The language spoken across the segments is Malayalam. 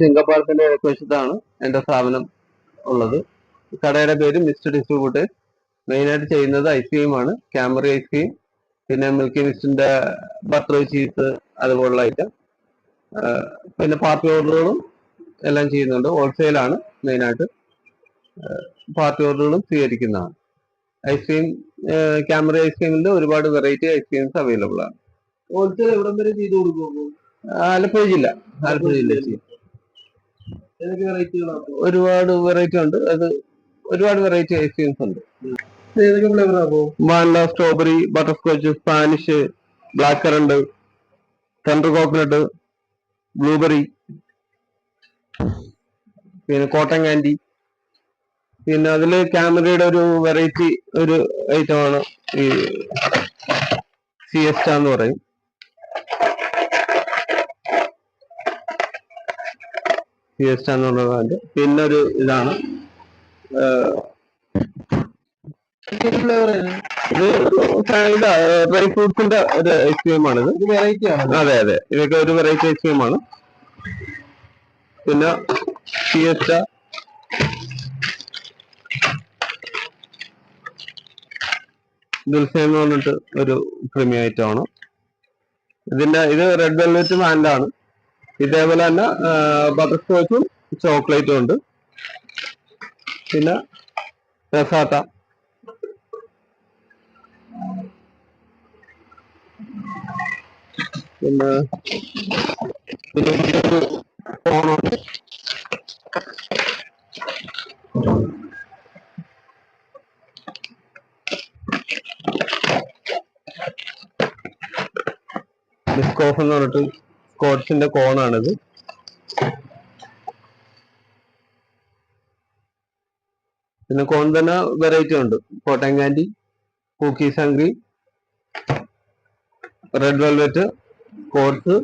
ചിങ്കപ്പാലത്തിന്റെ വശത്താണ് എന്റെ സ്ഥാപനം ഉള്ളത്. കടയുടെ പേര് മിസ്റ്റർ ഡിസ്ട്രിബ്യൂട്ടേഴ്സ്. മെയിനായിട്ട് ചെയ്യുന്നത് ഐസ്ക്രീമാണ്. ക്യാമറി ഐസ്ക്രീം, പിന്നെ മിൽക്കി മിസ്റ്റിന്റെ ബട്ടർ ചീസ് അതുപോലുള്ള ഐറ്റം, പിന്നെ പാർട്ടി ഓർഡറുകളും എല്ലാം ചെയ്യുന്നുണ്ട്. ഹോൾസെയിലാണ് മെയിനായിട്ട്. പാർട്ടി ഓർഡറുകളും സ്വീകരിക്കുന്നതാണ്. ഐസ്ക്രീം, ക്യാമറി ഐസ്ക്രീമിന്റെ ഒരുപാട് വെറൈറ്റി ഐസ്ക്രീംസ് അവൈലബിൾ ആണ്. ഹോൾസെയിൽ എവിടം വരെ ചെയ്ത് കൊടുക്കും? ആലപ്പുഴ ജില്ല ചെയ്യും. ഒരുപാട് വെറൈറ്റി ഉണ്ട്. അത് ഒരുപാട് വെറൈറ്റി ഐസ്ക്രീംസ് ഉണ്ട്. Vanilla, strawberry, butter scotch, Spanish, black current, tender coconut, blueberry, പിന്നെ കോട്ടൺ കാൻഡി. പിന്നെ അതില് ക്യാമറയുടെ ഒരു വെറൈറ്റി ഒരു ഐറ്റമാണ് ഈ സിയസ്റ്റ എന്ന് പറയും. സിയസ്റ്റ എന്നുള്ളത് പിന്നെ ഒരു ഇതാണ് ഡ്രൈ ഫ്രൂട്ട്സിന്റെ ഒരു ഐസ്ക്രീമാണ് ഇത്. വെറൈറ്റി ആണ്. അതെ അതെ, ഇതൊക്കെ ഒരു വെറൈറ്റി ഐസ്ക്രീമാണ്. പിന്നെ സിയസ്റ്റ, ദുൽസെ എന്ന് പറഞ്ഞിട്ട് ഒരു പ്രീമിയം ഐറ്റം ആണ്. ഇത് റെഡ് വെൽവെറ്റ് വാൻഡാണ്. ഇതേപോലെ തന്നെ ബട്ടർ സ്കോച്ചും ചോക്ലേറ്റും ഉണ്ട്. പിന്നെ രസാട്ട, പിന്നെ ഫോണുണ്ട്. ബിസ്കോഫ് എന്ന് പറഞ്ഞിട്ട് സ്കോച്ചിന്റെ കോണാണിത്. പിന്നെ കോൺ തന്നെ വെറൈറ്റി ഉണ്ട്. Cotton candy, cookies and cream, red velvet, കോട്സ്,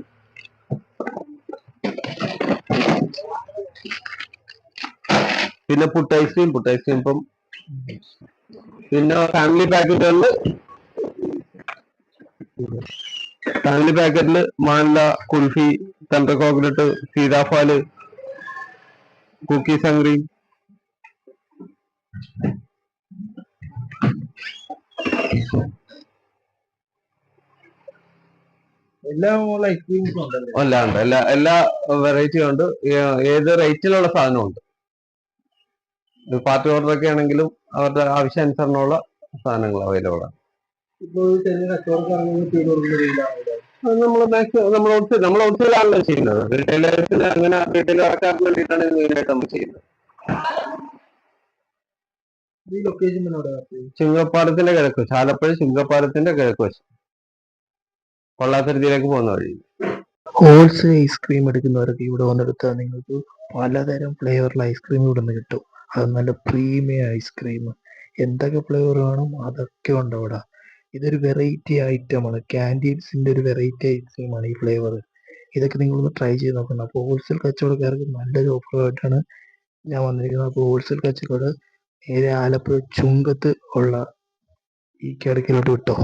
പിന്നെ പുട്ട് ഐസ്ക്രീം ഇപ്പം. പിന്നെ ഫാമിലി പാക്കറ്റില് മാനില, kulfi, tender coconut, sitaphal, cookies and cream. എല്ലാ വെറൈറ്റിയും ഉണ്ട്. ഏത് റേറ്റിലുള്ള സാധനവും ഉണ്ട്. പാർട്ടി ഓർഡർ ഒക്കെ ആണെങ്കിലും അവരുടെ ആവശ്യാനുസരണമുള്ള സാധനങ്ങൾ അവൈലബിൾ ആണ്. നമ്മൾ ഹോൾസെയിലാണല്ലോ ചെയ്യുന്നത്. റീറ്റെയിലേഴ്സിന് അങ്ങനെ റീറ്റെയിലർക്കാർക്ക് വേണ്ടിയിട്ടാണ് മെയിനായിട്ട് നമ്മൾ ചെയ്യുന്നത്. ചുങ്കപ്പാലത്തിന്റെ കിഴക്ക് വശം, ആലപ്പുഴ ചുങ്കപ്പാലത്തിന്റെ കിഴക്ക് വശം, പൊള്ളാത്തുരുത്തിയിലേക്ക് പോകുന്ന വഴി. ഹോൾസെയിൽ ഐസ്ക്രീം എടുക്കുന്നവർക്ക് ഇവിടെ വന്നെടുത്താൽ നിങ്ങൾക്ക് പലതരം ഫ്ലേവറിൽ ഐസ്ക്രീം ഇവിടെ നിന്ന് കിട്ടും. അത് നല്ല പ്രീമിയം ഐസ്ക്രീം. എന്തൊക്കെ ഫ്ലേവർ വേണം അതൊക്കെ ഉണ്ട് അവിടെ. ഇതൊരു വെറൈറ്റി ഐറ്റമാണ്. ക്യാൻഡീസിന്റെ ഒരു വെറൈറ്റി ഐറ്റമാണ് ഈ ഫ്ലേവർ. ഇതൊക്കെ നിങ്ങളൊന്ന് ട്രൈ ചെയ്ത് നോക്കണം. അപ്പോൾ ഹോൾസെയിൽ കച്ചവടക്കാർക്ക് നല്ലൊരു ഓഫറായിട്ടാണ് ഞാൻ വന്നിരിക്കുന്നത്. അപ്പോൾ ഹോൾസെയിൽ കച്ചവടം നേരെ ആലപ്പുഴ ചുങ്കത്ത് ഉള്ള ഈ കിടക്കിലോട്ട് വിട്ടോ.